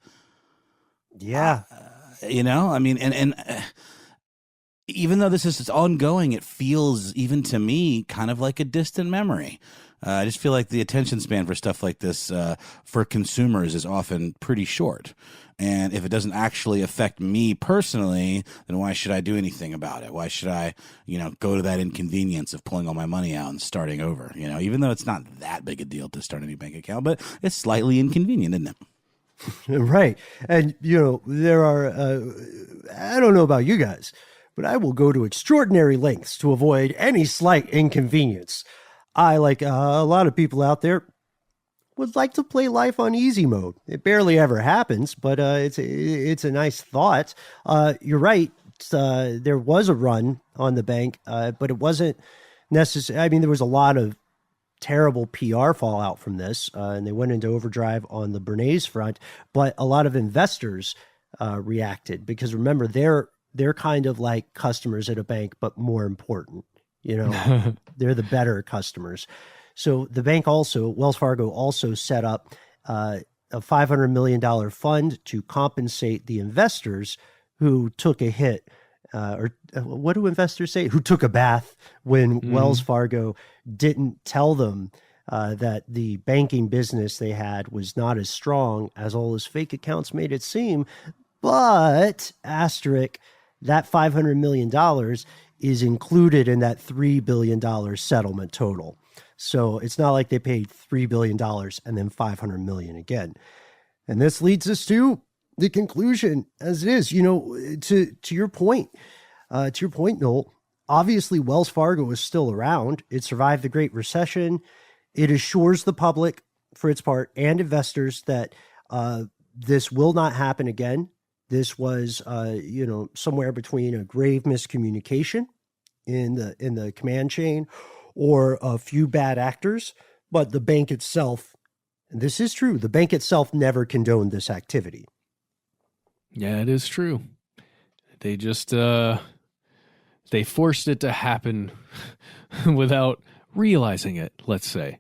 D: Yeah.
C: I mean, and even though this is ongoing, it feels, even to me, kind of like a distant memory. I just feel like the attention span for stuff like this for consumers is often pretty short. And if it doesn't actually affect me personally, then why should I do anything about it? Why should I, go to that inconvenience of pulling all my money out and starting over? Even though it's not that big a deal to start a new bank account, but it's slightly inconvenient, isn't it?
D: Right. And, there are, I don't know about you guys, but I will go to extraordinary lengths to avoid any slight inconvenience. I, like a lot of people out there, would like to play life on easy mode. It barely ever happens, but it's a nice thought. You're right. There was a run on the bank, but it wasn't necessary. I mean, there was a lot of terrible PR fallout from this, and they went into overdrive on the Bernays front. But a lot of investors reacted, because remember, they're kind of like customers at a bank, but more important. They're the better customers. So the bank also, Wells Fargo also set up a $500 million fund to compensate the investors who took a hit, or what do investors say? Who took a bath when Wells Fargo didn't tell them that the banking business they had was not as strong as all those fake accounts made it seem. But, asterisk, that $500 million is included in that $3 billion settlement total. So it's not like they paid $3 billion and then $500 million again. And this leads us to the conclusion, as it is, to your point, Noel, obviously Wells Fargo is still around. It survived the Great Recession. It assures the public, for its part, and investors that this will not happen again. This was, somewhere between a grave miscommunication in the command chain or a few bad actors. But the bank itself, and this is true, the bank itself never condoned this activity.
B: Yeah, it is true. They just, they forced it to happen without realizing it, let's say.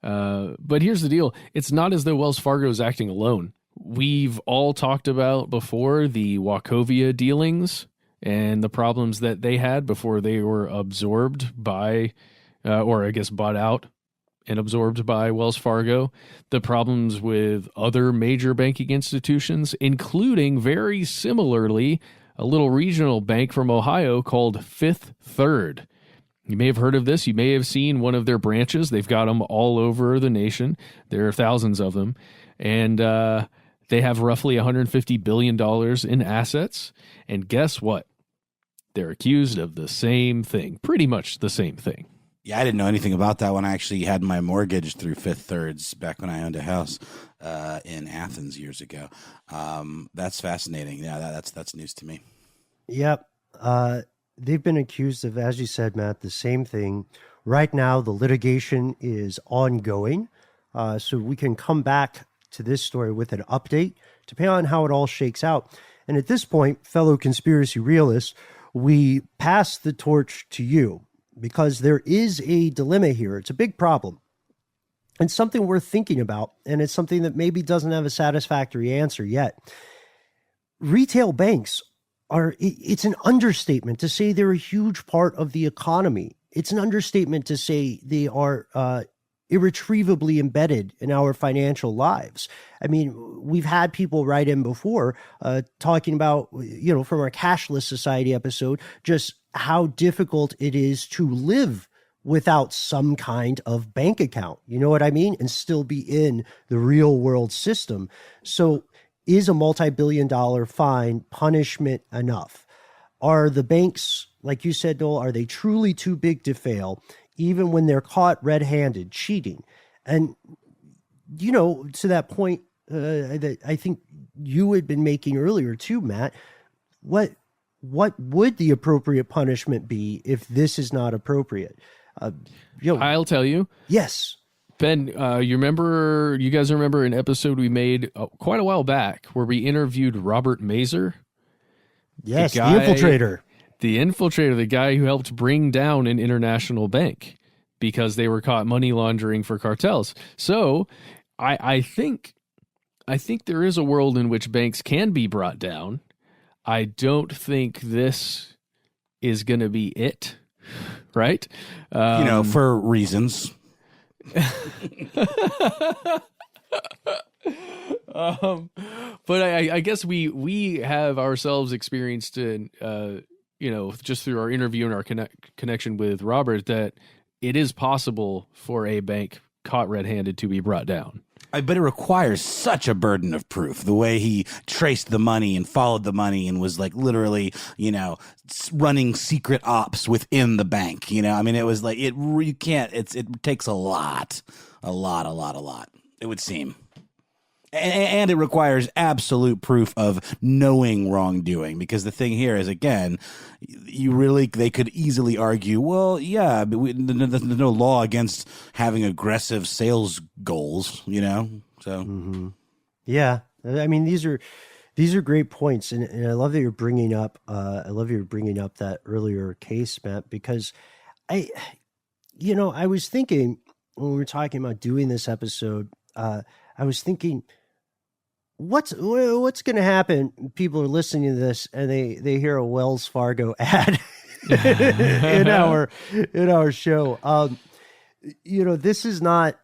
B: But here's the deal. It's not as though Wells Fargo is acting alone. We've all talked about before the Wachovia dealings and the problems that they had before they were absorbed by, or I guess bought out and absorbed by Wells Fargo. The problems with other major banking institutions, including very similarly a little regional bank from Ohio called Fifth Third. You may have heard of this. You may have seen one of their branches. They've got them all over the nation. There are thousands of them. And they have roughly $150 billion in assets. And guess what? They're accused of the same thing, pretty much the same thing.
C: Yeah, I didn't know anything about that when I actually had my mortgage through Fifth Thirds back when I owned a house in Athens years ago. That's fascinating. Yeah, that's news to me.
D: Yep. They've been accused of, as you said, Matt, the same thing. Right now, the litigation is ongoing. So we can come back to this story with an update, depending on how it all shakes out. And at this point, fellow conspiracy realists, we pass the torch to you, because there is a dilemma here. It's a big problem. And something worth thinking about, and it's something that maybe doesn't have a satisfactory answer yet. Retail banks it's an understatement to say they're a huge part of the economy. It's an understatement to say they are irretrievably embedded in our financial lives. I mean, we've had people write in before talking about, from our cashless society episode, just how difficult it is to live without some kind of bank account. You know what I mean? And still be in the real world system. So is a multi-billion-dollar fine punishment enough? Are the banks, like you said, Noel, are they truly too big to fail, even when they're caught red-handed cheating? And, to that point that I think you had been making earlier too, Matt, what would the appropriate punishment be if this is not appropriate?
B: I'll tell you.
D: Yes.
B: Ben, you guys remember an episode we made quite a while back where we interviewed Robert Mazer?
D: Yes, the infiltrator.
B: The infiltrator, the guy who helped bring down an international bank because they were caught money laundering for cartels. So I think there is a world in which banks can be brought down. I don't think this is going to be it, right?
C: For reasons.
B: But I guess we have ourselves experienced in just through our interview and our connection with Robert that it is possible for a bank caught red-handed to be brought down.
C: But it requires such a burden of proof. The way he traced the money and followed the money and was like literally, running secret ops within the bank. I mean, it was like you can't. It takes a lot. It would seem. And it requires absolute proof of knowing wrongdoing, because the thing here is, again, they could easily argue, well, yeah, but there's no law against having aggressive sales goals, so.
D: Mm-hmm. Yeah. I mean, these are great points. And I love that you're bringing up, that earlier case, Matt, because I was thinking when we were talking about doing this episode, I was thinking, what's going to happen? People are listening to this and they hear a Wells Fargo ad in our show. This is not,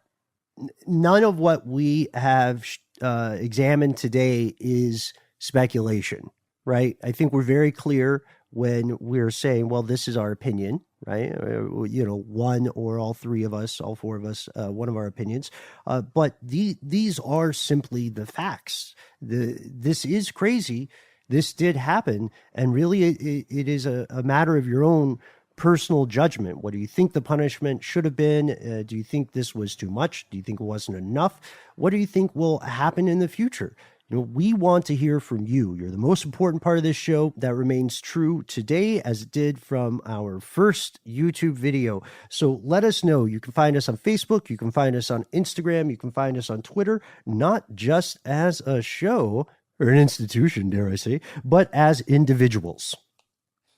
D: none of what we have examined today is speculation, right? I think we're very clear when we're saying, well, this is our opinion, right? One or all three of us, all four of us, one of our opinions. But these are simply the facts. This is crazy. This did happen. And really, it is a matter of your own personal judgment. What do you think the punishment should have been? Do you think this was too much? Do you think it wasn't enough? What do you think will happen in the future? We want to hear from you. You're the most important part of this show. That remains true today as it did from our first YouTube video. So let us know. You can find us on Facebook. You can find us on Instagram. You can find us on Twitter, not just as a show or an institution, dare I say, but as individuals.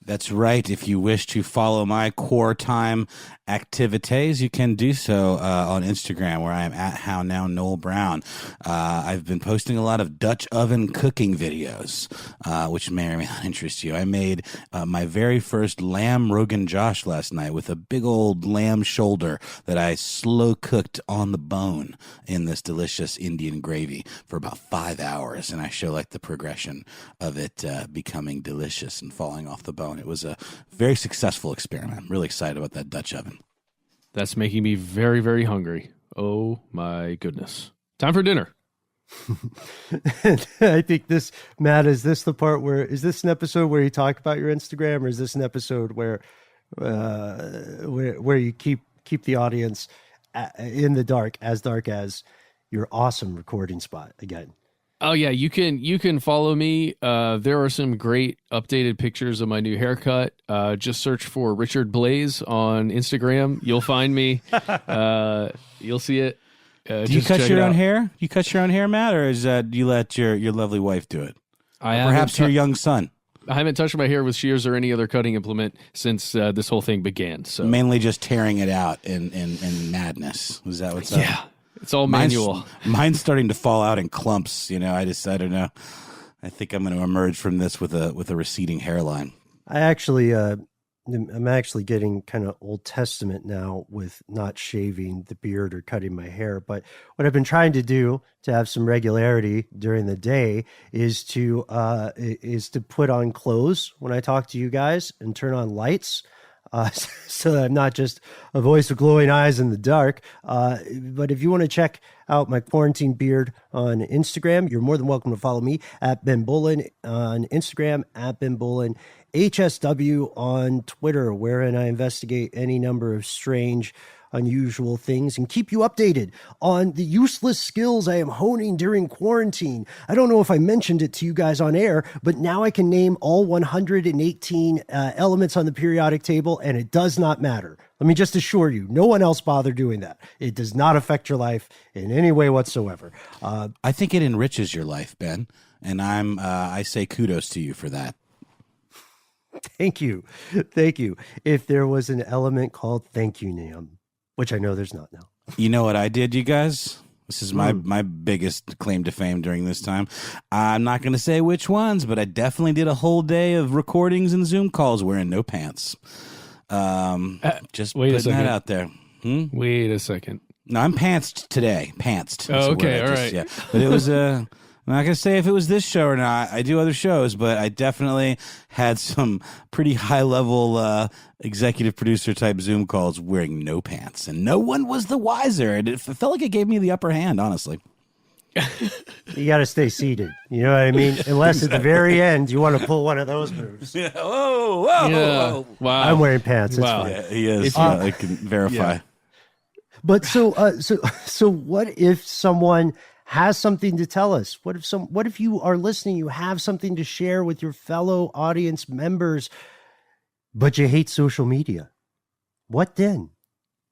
C: That's right. If you wish to follow my core time activities, you can do so on Instagram, where I am at How Now Noel Brown. I've been posting a lot of Dutch oven cooking videos, which may or may not interest you. I made my very first lamb Rogan Josh last night with a big old lamb shoulder that I slow cooked on the bone in this delicious Indian gravy for about 5 hours, and I show the progression of it becoming delicious and falling off the bone. It was a very successful experiment. I'm really excited about that Dutch oven.
B: That's making me very, very hungry. Oh my goodness. Time for dinner.
D: I think Matt, is this an episode where you talk about your Instagram, or is this an episode where you keep the audience in the dark as your awesome recording spot again?
B: Oh yeah, you can follow me. There are some great updated pictures of my new haircut. Just search for Richard Blaze on Instagram. You'll find me. You'll see it.
C: Do you cut your own hair? You cut your own hair, Matt, or is do you let your lovely wife do it? Perhaps your young son.
B: I haven't touched my hair with shears or any other cutting implement since this whole thing began. So
C: mainly just tearing it out in madness. Is that what's up?
B: Yeah. It's all manual.
C: Mine's starting to fall out in clumps. I don't know. I think I'm going to emerge from this with a receding hairline.
D: I actually, I'm actually getting kind of Old Testament now with not shaving the beard or cutting my hair. But what I've been trying to do to have some regularity during the day is to put on clothes when I talk to you guys and turn on lights. So that I'm not just a voice with glowing eyes in the dark. But if you want to check out my quarantine beard on Instagram, you're more than welcome to follow me at Ben Bolin on Instagram, at Ben Bolin, HSW on Twitter, wherein I investigate any number of strange, unusual things and keep you updated on the useless skills I am honing during quarantine. I don't know if I mentioned it to you guys on air, but now I can name all 118 elements on the periodic table, and it does not matter. Let me just assure you, no one else bothered doing that. It does not affect your life in any way whatsoever.
C: I think it enriches your life, Ben, and I say kudos to you for that.
D: Thank you. Thank you. If there was an element called thank you, Liam, which I know there's not now.
C: You know what I did, you guys? This is my biggest claim to fame during this time. I'm not going to say which ones, but I definitely did a whole day of recordings and Zoom calls wearing no pants. Just
B: wait
C: putting that out there.
B: Wait a second.
C: No, I'm pantsed today. Pantsed.
B: Oh, okay, all right.
C: Yeah. But it was I'm not going to say if it was this show or not. I do other shows, but I definitely had some pretty high-level executive producer type Zoom calls wearing no pants, and no one was the wiser. And it felt like it gave me the upper hand, honestly.
D: You got to stay seated. You know what I mean? Unless at the very end you want to pull one of those moves.
C: Yeah. Whoa.
B: Yeah. Wow.
D: I'm wearing pants. It's
B: Wow.
D: fine.
C: Yeah, he is. I can verify.
B: Yeah.
D: But so what if someone has something to tell us? What if you are listening, you have something to share with your fellow audience members, but you hate social media? What then?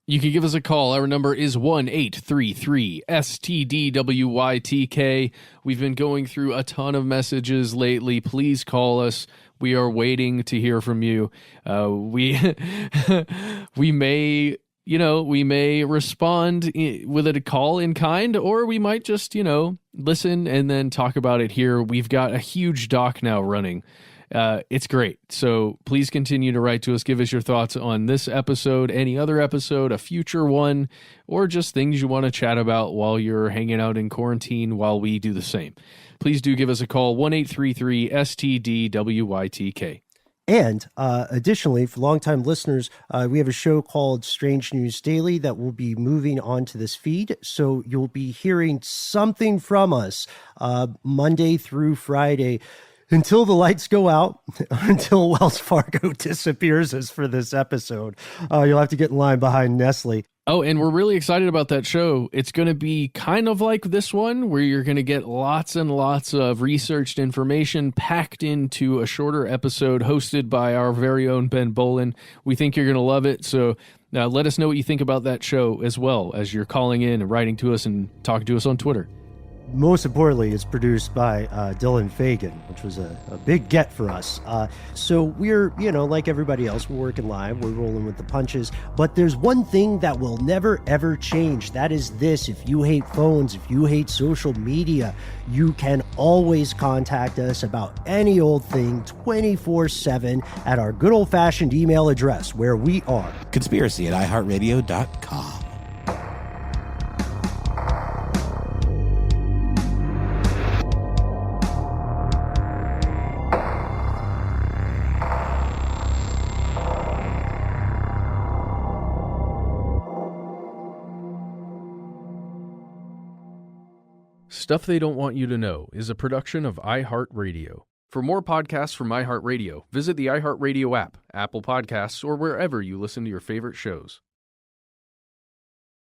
B: You can give us a call. Our number is 1-833-STDWYTK. We've been going through a ton of messages lately. Please call us. We are waiting to hear from you. We may respond with a call in kind, or we might just, listen and then talk about it here. We've got a huge doc now running. It's great. So please continue to write to us. Give us your thoughts on this episode, any other episode, a future one, or just things you want to chat about while you're hanging out in quarantine while we do the same. Please do give us a call, 1-833-STDWYTK.
D: And additionally, for longtime listeners, we have a show called Strange News Daily that will be moving onto this feed. So you'll be hearing something from us Monday through Friday until the lights go out, until Wells Fargo disappears as for this episode. You'll have to get in line behind Nestle.
B: Oh, and we're really excited about that show. It's going to be kind of like this one, where you're going to get lots and lots of researched information packed into a shorter episode hosted by our very own Ben Bolin. We think you're going to love it. So let us know what you think about that show as well as you're calling in and writing to us and talking to us on Twitter.
D: Most importantly, it's produced by Dylan Fagan, which was a big get for us. So we're, like everybody else, we're working live, we're rolling with the punches. But there's one thing that will never, ever change. That is this. If you hate phones, if you hate social media, you can always contact us about any old thing 24/7 at our good old-fashioned email address, where we are
C: conspiracy@iHeartRadio.com.
B: Stuff They Don't Want You to Know is a production of iHeartRadio. For more podcasts from iHeartRadio, visit the iHeartRadio app, Apple Podcasts, or wherever you listen to your favorite shows.